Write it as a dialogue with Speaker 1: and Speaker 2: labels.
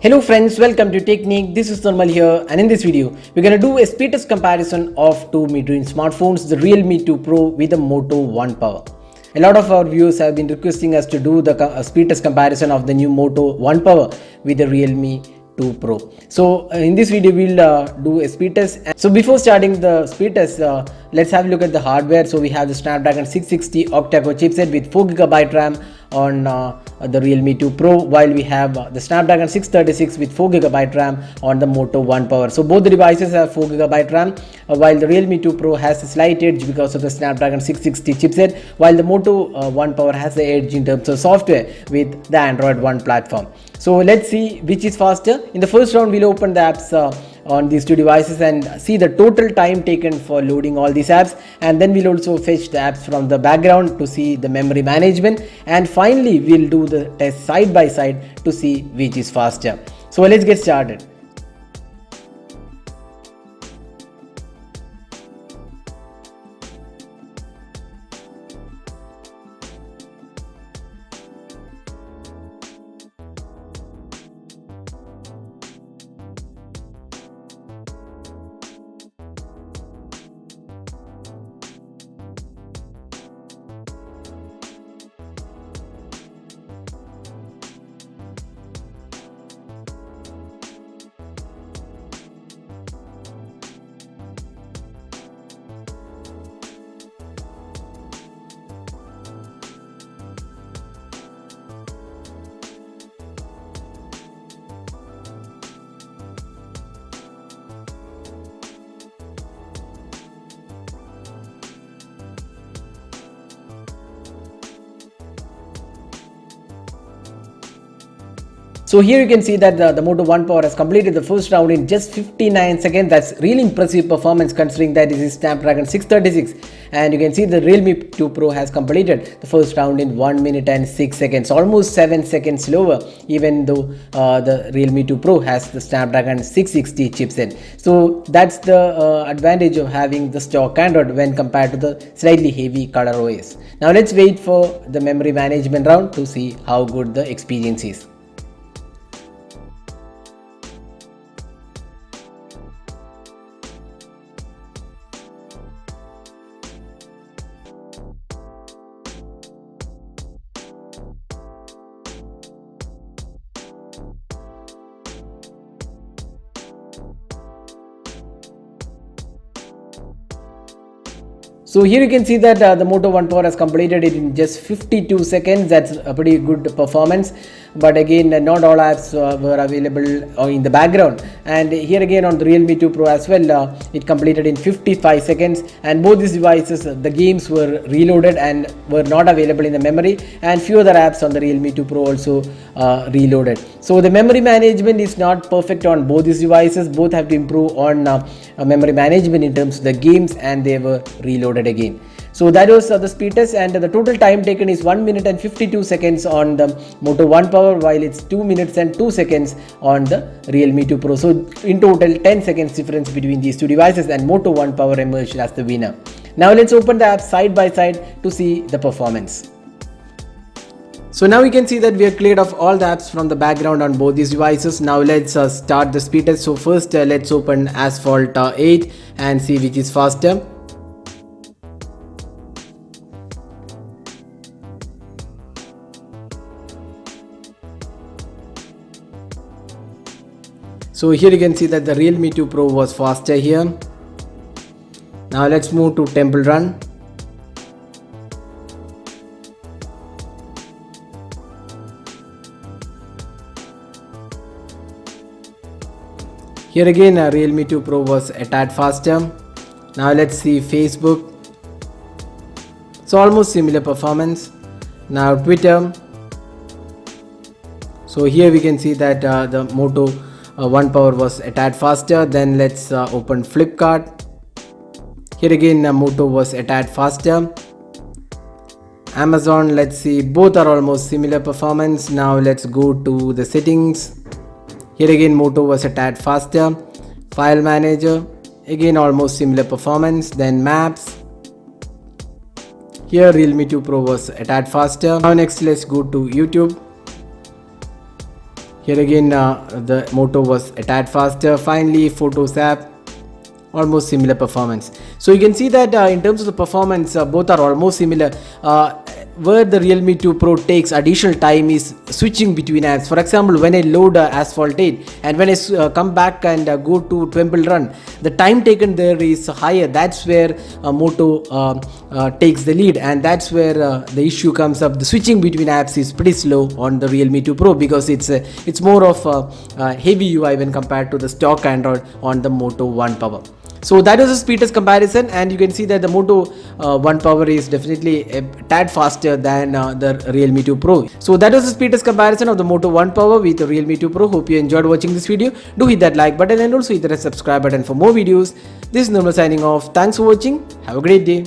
Speaker 1: Hello friends, welcome to Technique. This is Thermal here, and in this video we're going to do a speed test comparison of two mid-range smartphones, the Realme 2 Pro with the Moto One Power. A lot of our viewers have been requesting us to do the speed test comparison of the new Moto One Power with the Realme 2 Pro. So in this video we'll do a speed test. So before starting the speed test, let's have a look at the hardware. So we have the Snapdragon 660 octa-core chipset with 4GB RAM on the Realme 2 Pro, while we have the Snapdragon 636 with 4GB RAM on the Moto One Power. So both the devices have 4GB RAM, while the Realme 2 Pro has a slight edge because of the Snapdragon 660 chipset, while the Moto One Power has the edge in terms of software with the Android One platform. So let's see which is faster. In the first round we'll open the apps on these two devices and see the total time taken for loading all these apps, and then we'll also fetch the apps from the background to see the memory management, and finally we'll do the test side by side to see which is faster. So let's get started. So here you can see that the Moto One Power has completed the first round in just 59 seconds. That's really impressive performance considering that this is Snapdragon 636. And you can see the Realme 2 Pro has completed the first round in 1 minute and 6 seconds, almost 7 seconds slower, even though the Realme 2 Pro has the Snapdragon 660 chipset. So that's the advantage of having the stock Android when compared to the slightly heavy color OS. Now let's wait for the memory management round to see how good the experience is. So here you can see that the Moto One Power has completed it in just 52 seconds. That's a pretty good performance. But again, not all apps were available in the background. And here again on the Realme 2 Pro as well, it completed in 55 seconds. And both these devices, the games were reloaded and were not available in the memory. And few other apps on the Realme 2 Pro also reloaded. So the memory management is not perfect on both these devices. Both have to improve on memory management in terms of the games, and they were reloaded again. So that was the speed test, and the total time taken is 1 minute and 52 seconds on the Moto One Power, while it's 2 minutes and 2 seconds on the Realme 2 Pro. So in total 10 seconds difference between these two devices, and Moto One Power emerged as the winner. Now let's open the app side by side to see the performance. So now we can see that we have cleared off all the apps from the background on both these devices. Now let's start the speed test. So first let's open Asphalt 8 and see which is faster. So here you can see that the Realme 2 Pro was faster here. Now let's move to Temple Run. Here again Realme 2 Pro was a tad faster. Now let's see Facebook. So almost similar performance. Now Twitter. So here we can see that the Moto One Power was a tad faster. Then let's open Flipkart. Here again Moto was a tad faster. Amazon, let's see, both are almost similar performance. Now let's go to the settings. Here again Moto was a tad faster. File Manager, again almost similar performance. Then Maps. Here Realme 2 Pro was a tad faster. Now next let's go to YouTube. Here again, the Moto was a tad faster. Finally, Photos app, almost similar performance. So you can see that in terms of the performance, both are almost similar. Where the Realme 2 Pro takes additional time is switching between apps. For example, when I load Asphalt 8 and when I come back and go to Temple Run, the time taken there is higher. That's where Moto takes the lead, and that's where the issue comes up. The switching between apps is pretty slow on the Realme 2 Pro because it's more of a heavy UI when compared to the stock Android on the Moto One Power. So that was a speed test comparison, and you can see that the Moto One Power is definitely a tad faster than the Realme 2 Pro. So that was a speed test comparison of the Moto One Power with the Realme 2 Pro. Hope you enjoyed watching this video. Do hit that like button and also hit the subscribe button for more videos. This is Nirmal signing off. Thanks for watching. Have a great day.